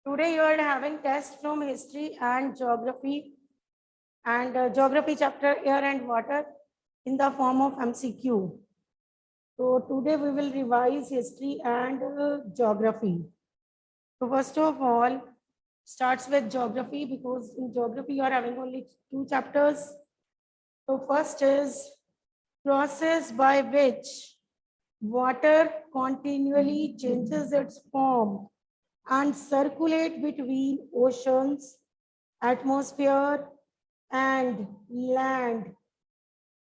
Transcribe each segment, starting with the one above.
Today you are having test from history and geography geography chapter air and water in the form of MCQ. So today we will revise history and geography. So first of all, starts with geography because in geography you are having only 2 chapters. So first is process by which water continually changes its form and circulate between oceans, atmosphere, and land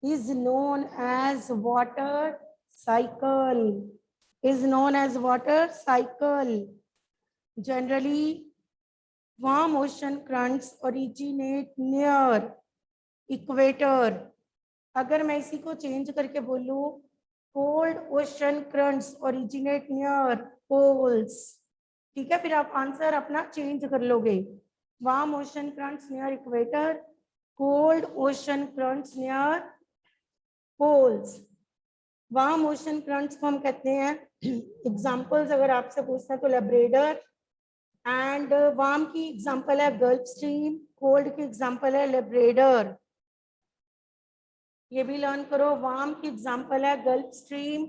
is known as water cycle. Is known as water cycle. Generally, warm ocean currents originate near equator. अगर मैं इसी को change करके बोलूं, cold ocean currents originate near poles. ठीक है, फिर आप आंसर अपना चेंज कर लोगे. Warm ocean currents near equator, cold ocean currents near poles. Warm ocean currents को हम कहते हैं, एग्जांपल्स अगर आपसे पूछते हैं तो लेब्रेडर एंड वार्म की एग्जांपल है गल्फ स्ट्रीम, कोल्ड की एग्जांपल है लेब्रेडर. ये भी लर्न करो, वार्म की एग्जांपल है गल्फ स्ट्रीम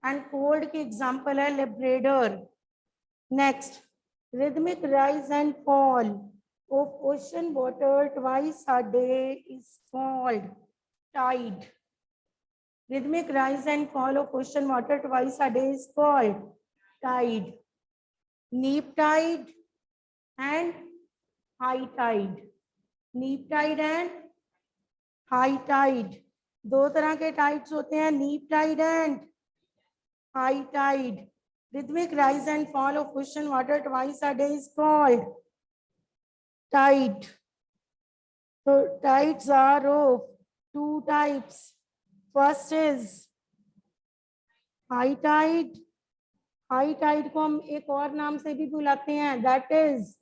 एंड कोल्ड की एग्जांपल है Labrador. Next, rhythmic rise and fall of ocean water twice a day is called tide. Rhythmic rise and fall of ocean water twice a day is called tide. Neap tide and high tide. Neap tide and high tide. दो तरह के tides होते हैं, neap tide and high tide. Rhythmic rise and fall of ocean water twice a day is called tide. So tides are of two types. First is high tide. High tide को हम एक और नाम से भी बुलाते हैं, दैट इज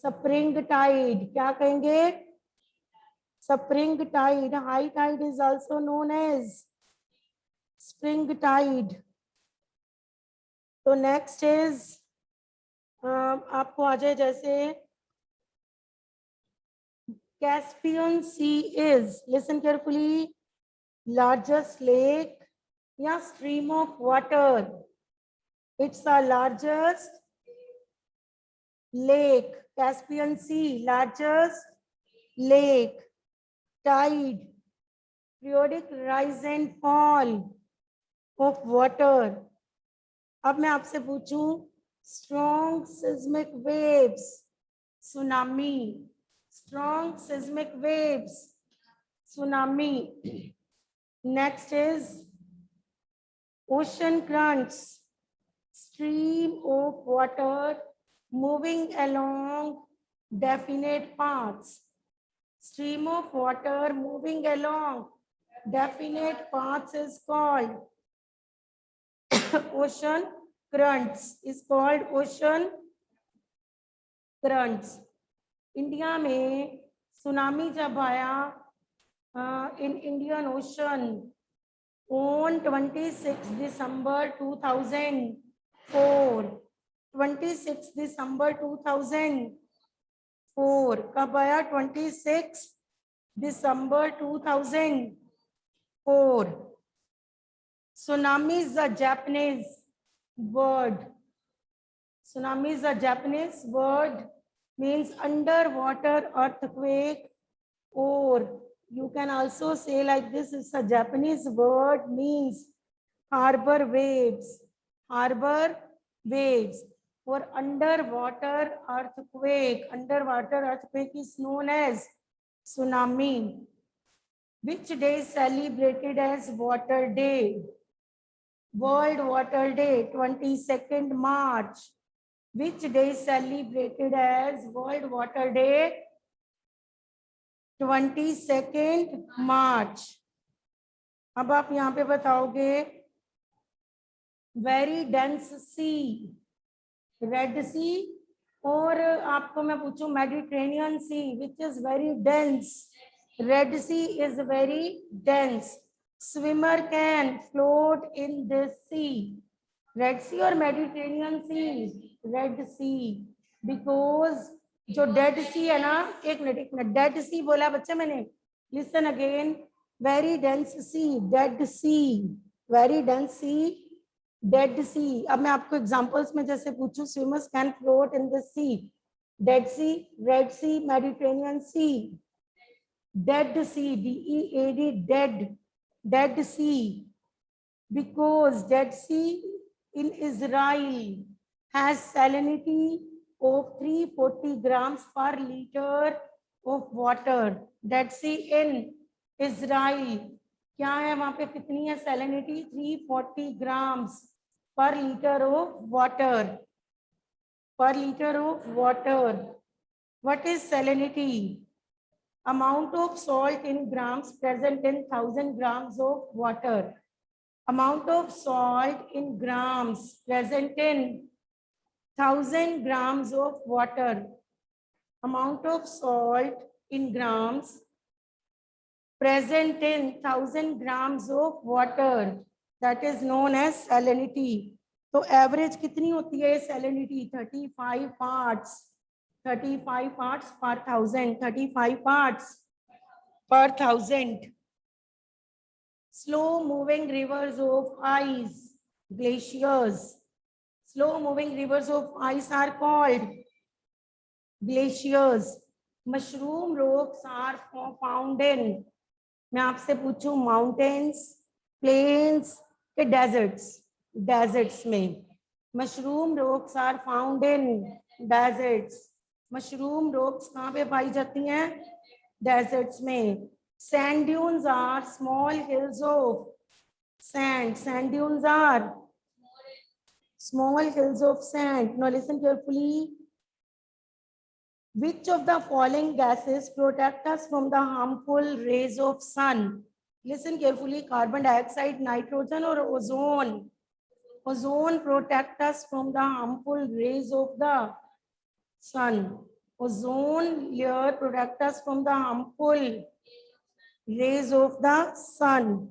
स्प्रिंग टाइड. क्या कहेंगे? Spring tide. High tide is also known as spring tide. तो नेक्स्ट इज आपको आ जाए जैसे Caspian Sea is, listen carefully, largest lake या stream of water. It's the largest lake. Caspian Sea, largest lake. Tide, periodic rise and fall of water. अब मैं आपसे पूछूं, strong seismic waves, tsunami. Strong seismic waves, tsunami. Next is ocean currents, stream of water moving along definite paths. Stream of water moving along definite paths is called ocean currents. Is called ocean currents. India में tsunami जब आया in Indian Ocean on 26 December 2004. 26 December 2004. कब आया? 26 December 2004. Tsunami is a Japanese word. Tsunami is a Japanese word, means underwater earthquake, or you can also say like this, it's a Japanese word, means harbor waves. Harbor waves. For underwater earthquake. Underwater earthquake is known as tsunami. Which day is celebrated as Water Day? World Water Day, 22nd March. Which day is celebrated as World Water Day? 22nd March. अब आप यहाँ पे बताओगे very dense sea, Red Sea, और आपको मैं पूछूं Mediterranean Sea, which is very dense. Red Sea is very dense. Swimmer can float in this sea. Red Sea और Mediterranean Sea? Red Sea. Because जो डेड सी है ना, एक मिनट, डेड सी बोला बच्चा मैंने, listen again, very dense sea, Dead Sea, very dense sea, Dead Sea. अब मैं आपको एग्जांपल्स में जैसे पूछूं, swimmers can float in the sea, Dead Sea, Red Sea, Mediterranean Sea, Dead Sea, DEAD, dead, Dead Sea, because Dead Sea in Israel has salinity of 340 grams per liter of water. Dead Sea in Israel क्या है, वहां पे कितनी है salinity? 340 grams per liter of water. Per liter of water. What is salinity? Amount of salt in grams present in 1000 grams of water. Amount of salt in grams present in 1000 grams of water. Amount of salt in grams present in 1000 grams of water, that is known as salinity. तो average कितनी होती है salinity? 35 parts, 35 parts per 1000, 35 parts per 1000. Slow moving rivers of ice, glaciers. Slow moving rivers of ice are called glaciers. Mushroom rocks are found in, मैं आपसे पूछूं, mountains, plains के deserts? Deserts में mushroom rocks are found in deserts. Mushroom rocks कहाँ पे पाई जाती हैं? Desserts में। Sand dunes are small hills of sand. Sand dunes are small hills of sand. Now listen carefully. Which of the following gases protect us from the harmful rays of sun? Listen carefully. Carbon dioxide, nitrogen or ozone? Ozone protect us from the harmful rays of the sun. Ozone layer protect us from the harmful rays of the sun.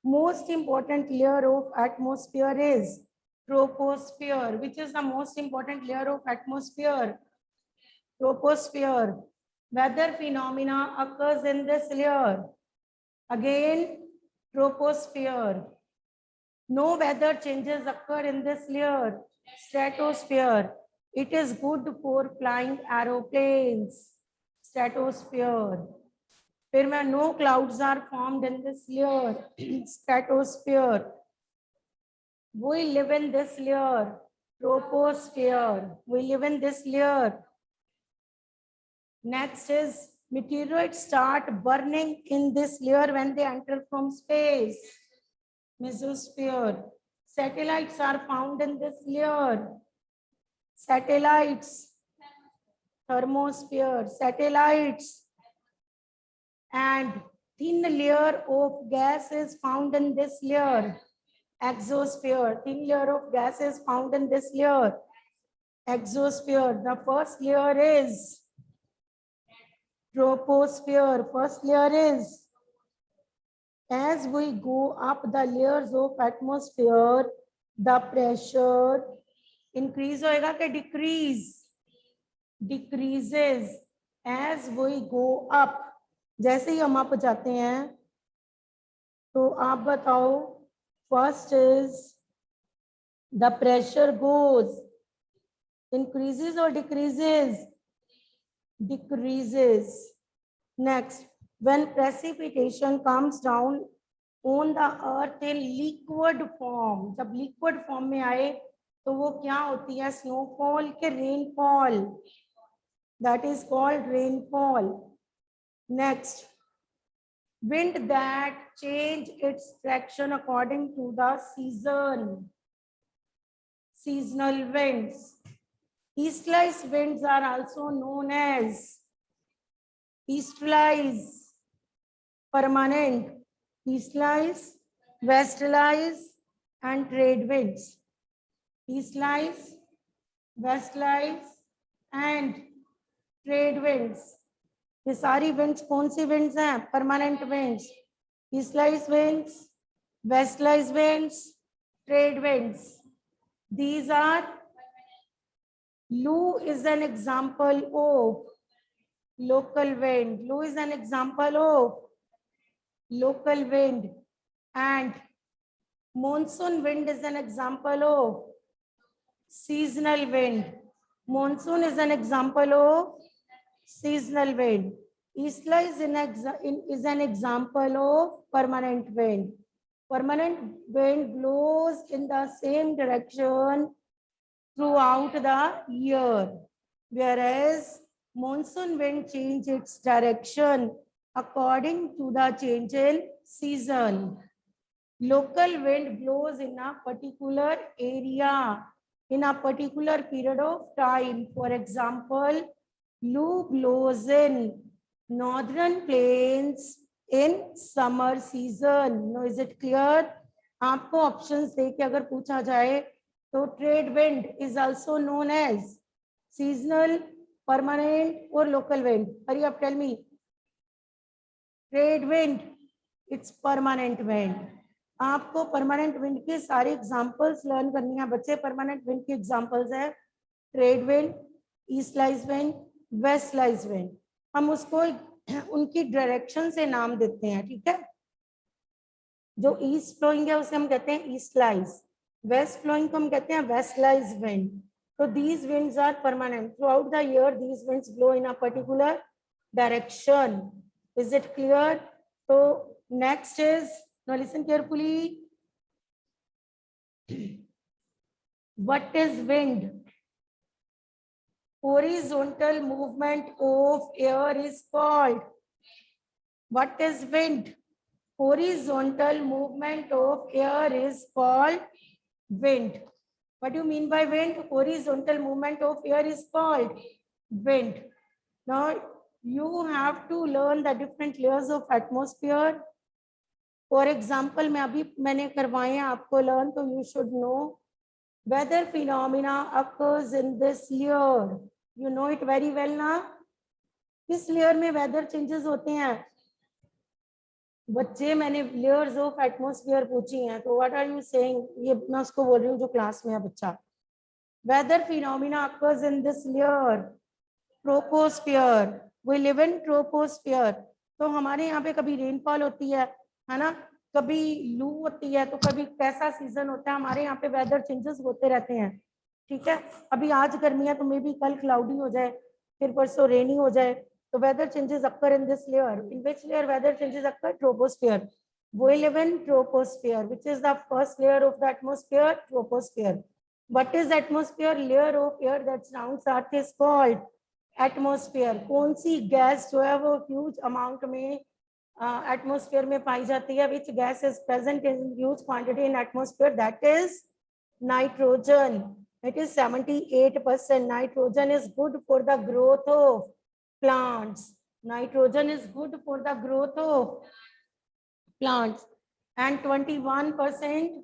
Most important layer of atmosphere is troposphere. Which is the most important layer of atmosphere? Troposphere. Weather phenomena occurs in this layer. Again, troposphere. No weather changes occur in this layer. Stratosphere. It is good for flying aeroplanes. Stratosphere. फिर में no clouds are formed in this layer. Stratosphere. We live in this layer. Troposphere. We live in this layer. Next is meteoroids start burning in this layer when they enter from space. Mesosphere. Satellites are found in this layer. Satellites. Thermosphere. Satellites. And thin layer of gas is found in this layer. Exosphere. Thin layer of gas is found in this layer. Exosphere. The first layer is troposphere. First layer is, as we go up the layers of atmosphere, the pressure increase होएगा कि decrease? Decreases as we go up. जैसे ही हम आप जाते हैं तो आप बताओ, first is the pressure goes, increases or decreases? Decreases. Next, when precipitation comes down on the earth in liquid form, जब liquid form में आए तो वो क्या होती है? snowfall के rainfall, that is called rainfall. Next, wind that change its direction according to the season, seasonal winds. Easterlies winds are also known as easterlies, permanent, easterlies, westerlies, and trade winds. Easterlies, westerlies, and trade winds. ये सारी winds कौन सी winds हैं? Permanent winds. Easterlies winds, westerlies winds, trade winds. These are Lu is an example of local wind. Lu is an example of local wind. And monsoon wind is an example of seasonal wind. Monsoon is an example of seasonal wind. Isla is an example of permanent wind. Permanent wind blows in the same direction throughout the year, whereas monsoon wind changes its direction according to the change in season. Local wind blows in a particular area in a particular period of time. For example, Lu blows in northern plains in summer season. Now, is it clear? आपको options दे के अगर पूछा जाए तो trade wind is also known as seasonal, permanent और local wind. Hurry up tell me. Trade wind it's permanent wind. आपको permanent wind के सारे एग्जांपल्स लर्न करनी है बच्चे. परमानेंट विंड के एग्जांपल्स है trade wind, easterlies wind, westerlies wind. हम उसको उनकी डायरेक्शन से नाम देते हैं, ठीक है. जो ईस्ट फ्लोइंग है उसे हम कहते हैं ईस्ट लाइज, वेस्ट फ्लोइंग को हम कहते हैं वेस्ट लाइज विंड. तो these winds are permanent throughout the year. These winds blow in a particular direction. Is it clear? तो next is, now listen carefully. What is wind? Horizontal movement of air is called. What is wind? Horizontal movement of air is called wind. What do you mean by wind? Horizontal movement of air is called wind. Now you have to learn the different layers of atmosphere. For example मैंने करवाए हैं आपको learn, तो you should know whether phenomena occurs in this layer. You know it very well ना. किस layer में weather changes होते हैं बच्चे? मैंने लेयर्स ऑफ एटमॉस्फेयर पूछी हैं, तो व्हाट आर यू सेइंग? ये मैं उसको बोल रही हूँ जो क्लास में है बच्चा. Weather phenomena occurs in this layer troposphere. We live in troposphere. तो हमारे यहाँ पे कभी रेनफॉल होती है ना, कभी लू होती है, तो कभी कैसा सीजन होता है. हमारे यहाँ पे वेदर चेंजेस होते रहते हैं, ठीक है. अभी आज गर्मी है तो मे बी कल क्लाउडी हो जाए, फिर परसों रेनी हो जाए. तो weather changes occur in this layer. In which layer weather changes occur? Troposphere. We live in troposphere, which is the first layer of the atmosphere, troposphere. What is atmosphere? Layer of air that surrounds Earth is called atmosphere. कौन सी gas जो है वो huge amount में atmosphere में पाई जाती है? Which gas is present in huge quantity in atmosphere? That is nitrogen. It is 78%. Nitrogen is good for the growth of plants. Nitrogen is good for the growth of plants. And 21%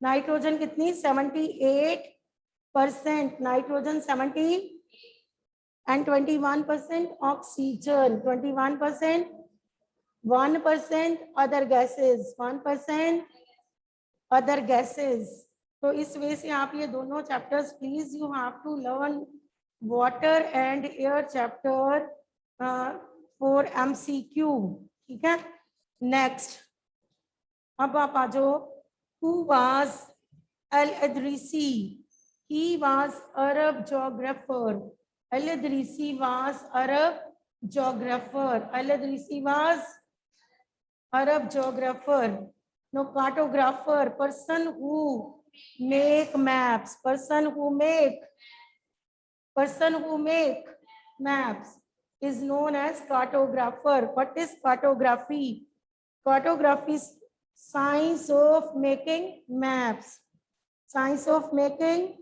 nitrogen कितनी? 78%. Nitrogen 70 and 21% oxygen. 21%. 1% other gases. 1% other gases. तो इस way से आप ये दोनों chapters please you have to learn water and air chapter for MCQ, ठीक है. Next अब आप आ जाओ. Who was Al-Idrisi? He was Arab geographer. Al-Idrisi was Arab geographer. Al-Idrisi was Arab geographer. No, cartographer, person who make maps. Person who make maps is known as cartographer. What is cartography? Cartography is science of making maps. Science of making.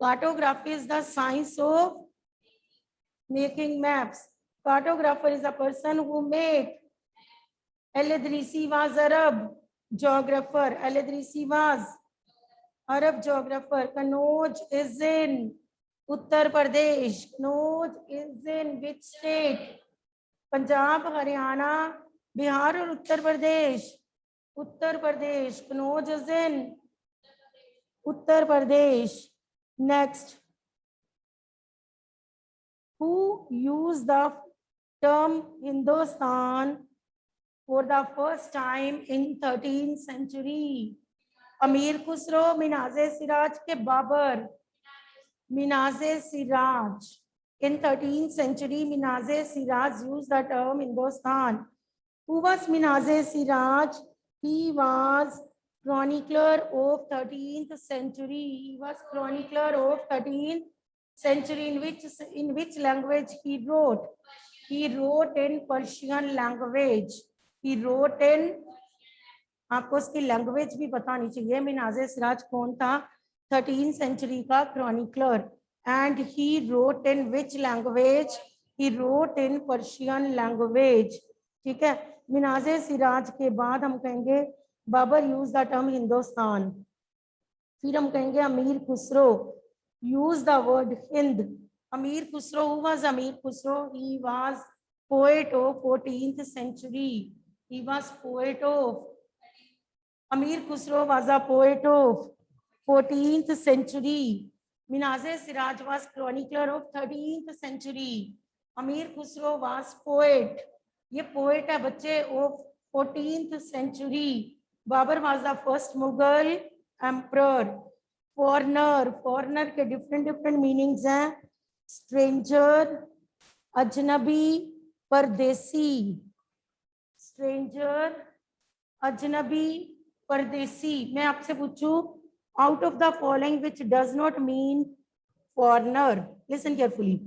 Cartography is the science of making maps. Cartographer is a person who made. Al-Idrisi was Arab geographer. Al-Idrisi was Arab geographer. Kanauj is in Uttar Pradesh. Kanauj is in which state? Punjab, Haryana, Bihar और Uttar Pradesh? Uttar Pradesh. Kanauj is in Uttar Pradesh. Next, who used the term Hindustan for the first time in 13th century? अमीर खुसरो, मिनाजे सिराज के Babar? मिनाजे Siraj. In 13th century, Minaze Siraj used the term Hindustan. Who was Minaze Siraj? He was chronicler of 13th century. He was chronicler of 13th century. In which language he wrote? He wrote in Persian language. He wrote in, आपको उसकी language भी बतानी चाहिए. मिनाजे सिराज कौन था? 13th century का chronicler. And he wrote in which language? He wrote in Persian language. ठीक है. मिनाजे सिराज के बाद हम कहेंगे Babar use the term Hindustan. फिर हम कहेंगे Amir Khusro use the word Hind. Amir Khusro, who was अमीर Khusro? He was poet of 14th century. He was poet of, Amir Khusro was a poet of 14th century. Minaze Siraj was chronicler of 13th century. Amir Khusro was poet. ये poet है बच्चे of 14th century. Babur was the first Mughal emperor. Foreigner, foreigner के different meanings हैं. Stranger, अजनबी, परदेसी. Stranger, अजनबी, परदेसी. मैं आपसे पूछूं, out of the following which does not mean foreigner? Listen carefully.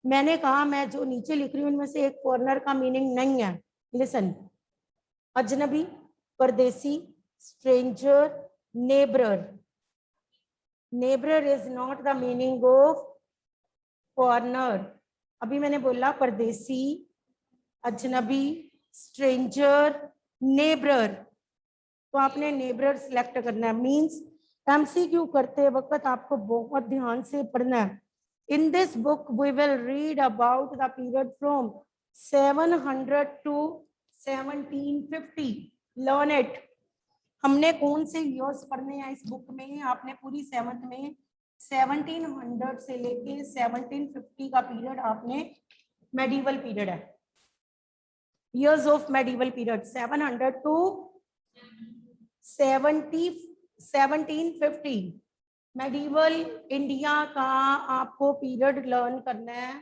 मैंने कहा मैं जो नीचे लिख रही हूं उनमें से एक फॉरेनर का मीनिंग नहीं है. लिसन, अजनबी, परदेसी, stranger, नेबरर. नेबरर is not the meaning of foreigner. अभी मैंने बोला परदेसी, अजनबी, स्ट्रेंजर, नेबरर. तो आपने नेबरर सिलेक्ट करना है. मींस एमसीक्यू करते वक्त आपको बहुत ध्यान से पढ़ना है. In this book, we will read about the period from 700 to 1750. Learn it. हमने कौन से years पढ़ने हैं इस बुक में? आपने पूरी 7th में 1700 से लेके 1750 का पीरियड आपने medieval period है. Years of medieval period 700 to 1750. Medieval India का आपको पीरियड लर्न करना है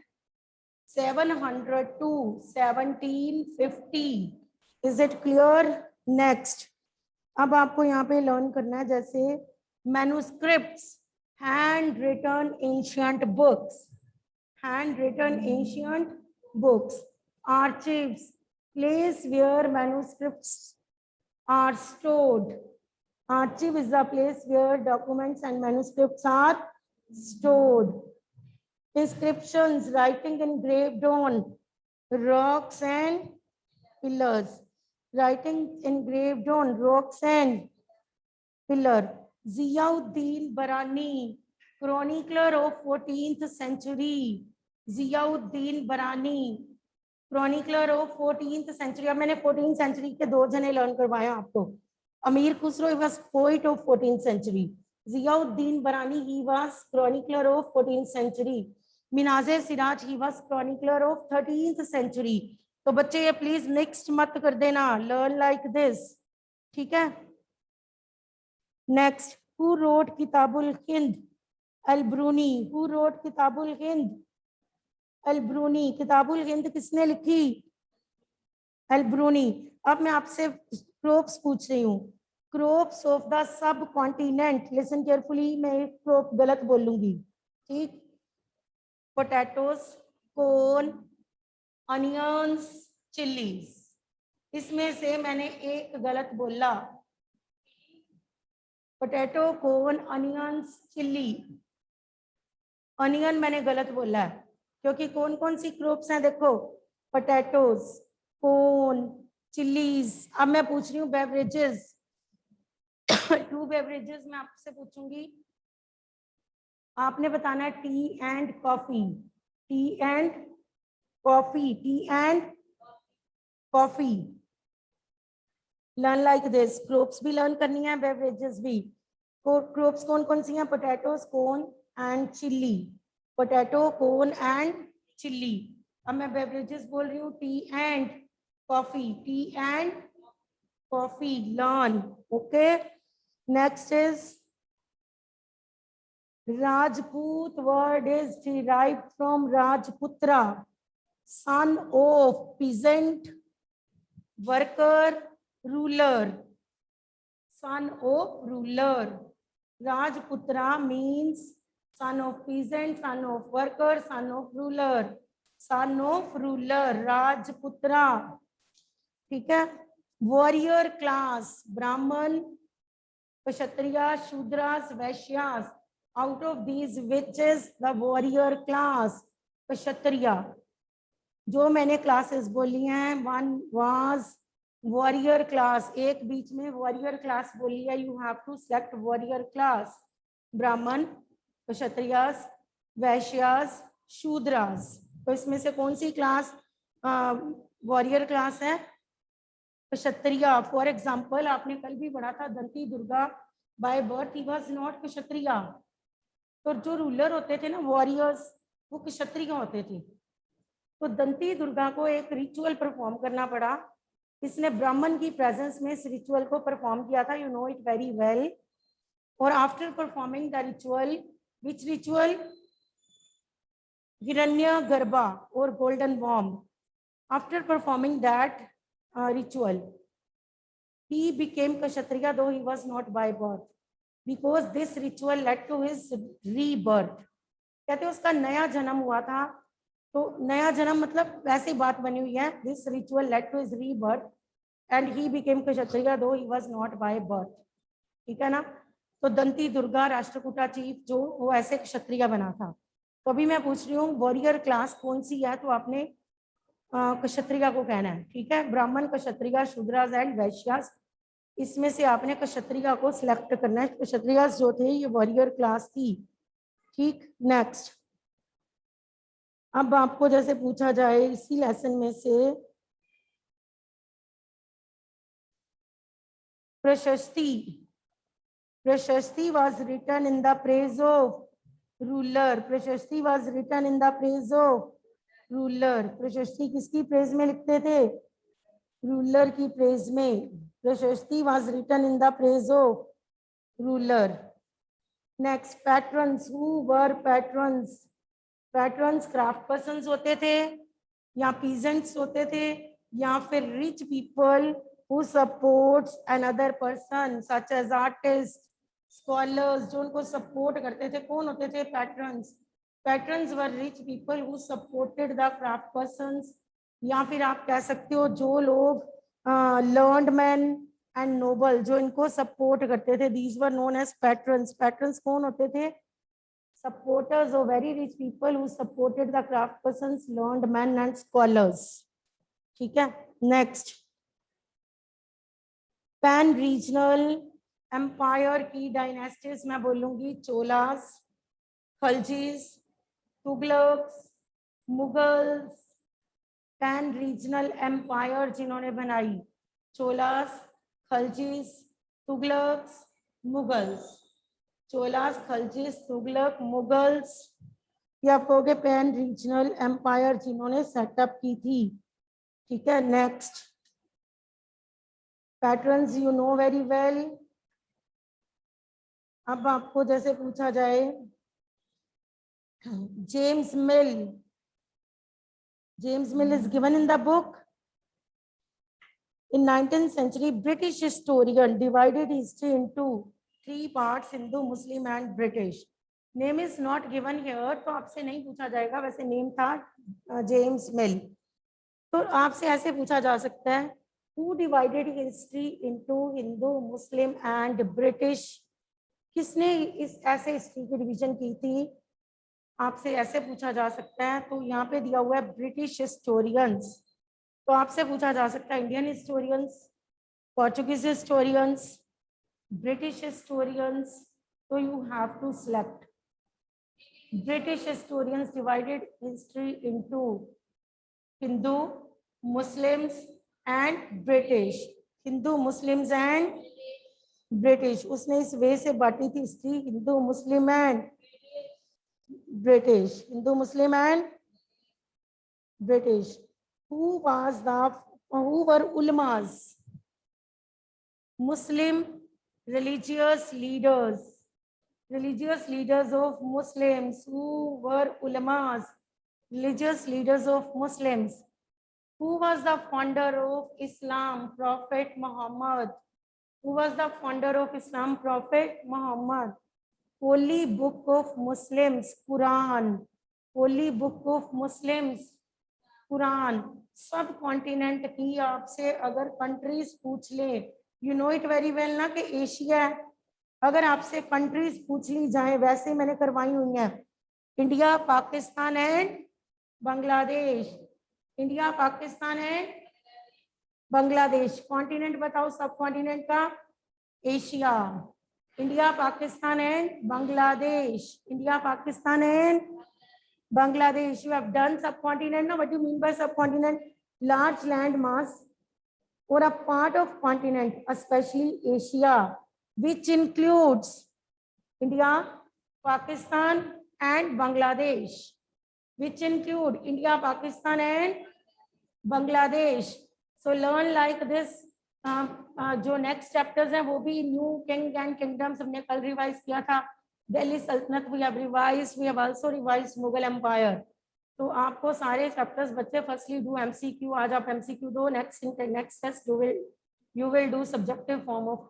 700 to 1750. Is it clear? Next, अब आपको यहाँ पे लर्न करना है जैसे manuscripts, hand written ancient books. Hand written ancient books. Archives, place where manuscripts are stored. Archive is the place where documents and manuscripts are stored. Inscriptions, writing engraved on rocks and pillars. Writing engraved on rocks and pillar. Ziauddin Barani, chronicler of 14th century. Ziauddin Barani, chronicler of 14th century. अब मैंने 14th century के 2 जने learn करवाया आपको. Amir Khusro was poet of 14th century. Ziauddin Barani he was chronicler of 14th century. Minhaj-e Siraj he was chronicler of 13th century. तो बच्चे ये please mixed मत कर देना. Learn like this. ठीक है. Next, who wrote Kitab-ul Hind? Al-Biruni. Who wrote Kitab-ul Hind? Al-Biruni. Kitab-ul Hind किसने लिखी? अल-ब्रूनी. अब मैं आपसे क्रॉप्स पूछ रही हूँ. Crops of the sub continent. Listen carefully, मैं क्रॉप गलत बोलूंगी. ठीक. Potatoes, corn, onions, chillies. इसमें से मैंने एक गलत बोला. Potato, corn, onions, chilli. Onion मैंने गलत बोला है क्योंकि कौन कौन सी क्रॉप्स हैं देखो, पोटैटोज, कॉर्न, चिलीज. अब मैं पूछ रही हूँ बेवरेजेस. 2 बेवरेजेस मैं आपसे पूछूंगी. आपने बताना है T and coffee. T and coffee. T and coffee. Learn like this. Crops भी लर्न करनी है, बेवरेजेस भी. क्रॉप्स कौन कौन सी हैं? Potatoes, corn and chilli. Potato, corn and chilli. अब मैं बेवरेजेस बोल रही हूँ, T and coffee, T and coffee, learn. Okay, next is Rajput word is derived from Rajputra, son of peasant, worker, ruler. Son of ruler. Rajputra means son of peasant, son of worker, son of ruler. Son of ruler, Rajputra. ठीक है। Warrior class, ब्राह्मण, क्षत्रिय, Shudras, वैश्यास। Out of these, which is the warrior class? क्षत्रिय। जो मैंने classes बोली हैं, one was warrior class, एक बीच में warrior class बोली है, you have to select warrior class. Brahman, Kshatriyas, वैश्यास, Shudras. तो इसमें से कौन सी क्लास वॉरियर क्लास है? क्षत्रिय। फॉर एग्जाम्पल, आपने कल भी पढ़ा था, Dantidurga by birth he was not Kshatriya. तो जो रूलर होते थे ना, वॉरियर्स, वो क्षत्रिय होते थे। तो दंती दुर्गा को एक रिचुअल परफॉर्म करना पड़ा। इसने ब्राह्मण की प्रेजेंस में इस रिचुअल को परफॉर्म किया था, you know it very well. और after performing the ritual, which ritual? Hiranyagarbha और गोल्डन वॉर्म। After performing that ritual, he became kshatriya though he was not by birth, because this ritual led to his rebirth. कहते हैं उसका नया जन्म हुआ था। तो नया जन्म मतलब वैसी बात बनी हुई है, this ritual led to his rebirth and he became kshatriya though he was not by birth. ठीक है ना। तो दंती दुर्गा राष्ट्रकूटा चीफ जो, वो ऐसे क्षत्रिय बना था। तो अभी मैं पूछ रही हूँ वॉरियर क्लास कौन सी है, तो आपने क्षत्रिय को कहना है। ठीक है, ब्राह्मण, क्षत्रिय, शूद्रास एंड वैश्यास, इसमें से आपने क्षत्रिय को सिलेक्ट करना है। क्षत्रिय जो थे ये वॉरियर क्लास थी। ठीक, नेक्स्ट। अब आपको जैसे पूछा जाए इसी लेसन में से, prashasti. Prashasti was written in the praise of ruler. Prashasti was written in the praise of ruler. Prashasti किसकी प्रेज में लिखते थे? रूलर की प्रेज में। Prashasti was written in the praise of ruler. Next, patrons. Who were patrons? Patrons craft persons होते थे, या peasants होते थे, या फिर rich people who supports another person such as artist, scholars, जो उनको सपोर्ट करते थे, कौन होते थे? Patrons. Patrons were rich people who supported the craft persons, या फिर आप कह सकते हो जो लोग लर्नड मैन एंड नोबल, जो इनको सपोर्ट करते थे, these were known as patrons. Patrons कौन होते थे? सपोर्टर्स और very rich people who supported the craft persons, learned man and scholars. ठीक है, नेक्स्ट। पैन रीजनल एम्पायर की डायनेस्टीज मैं बोलूंगी, Cholas, Khaljis, Tughlaqs, Mughals. Pan regional empire जिन्होंने बनाई, चोलास, खलजीज, तुगलक्स, मुगल्स। चोलास, खलजीज, तुगलक, मुगल्स, ये आप कहोगे पैन रीजनल एम्पायर जिन्होंने सेटअप की थी। ठीक है, next. Patterns you know very well. अब आपको जैसे पूछा जाए, James mill. James Mill is given in the book. In 19th century, British historian divided history into 3 parts: Hindu, Muslim and British. Name is not given here, तो आपसे नहीं पूछा जाएगा। वैसे नेम था जेम्स मिल। तो आपसे ऐसे पूछा जा सकता है, Who divided history into Hindu, Muslim and British? किसने इस ऐसे हिस्ट्री की डिवीजन की थी? आपसे ऐसे पूछा जा सकता है। तो यहाँ पे दिया हुआ है ब्रिटिश हिस्टोरियंस। तो आपसे पूछा जा सकता है Indian historians, Portuguese historians, British historians. तो you have to select British historians divided history into Hindu, Muslims and British. Hindu, Muslims and British. उसने इस वे से बांटी थी history, Hindu Muslim and British, Hindu Muslim and British. Who was the, who were ulamas? Muslim religious leaders, religious leaders of Muslims. Who were ulamas? Religious leaders of Muslims. Who was the founder of Islam? Prophet Muhammad. Who was the founder of Islam? Prophet Muhammad. Holy book of Muslims, Quran. Holy book of Muslims, Quran. सब continent की आपसे अगर countries पूछ ले, you know it very well ना कि Asia है। अगर आपसे कंट्रीज पूछ ली जाए, वैसे मैंने करवाई हुई है, India, Pakistan and Bangladesh. India, Pakistan and Bangladesh. Continent बताओ सब कॉन्टिनेंट का। Asia, India, Pakistan and Bangladesh. India, Pakistan and Bangladesh. You have done subcontinent. Now, what do you mean by subcontinent? Large land mass or a part of continent, especially Asia, which includes India, Pakistan, and Bangladesh. Which include India, Pakistan, and Bangladesh. So learn like this. जो next chapters हैं वो भी new king and kingdoms हमने कल revise किया था। Delhi Sultanat we have revised, we have also revised Mughal empire. तो आपको सारे चैप्टर्स बच्चे फर्स्टली डू एमसीक्यू। आज आप एमसीक्यू दो, next test you will do subjective form of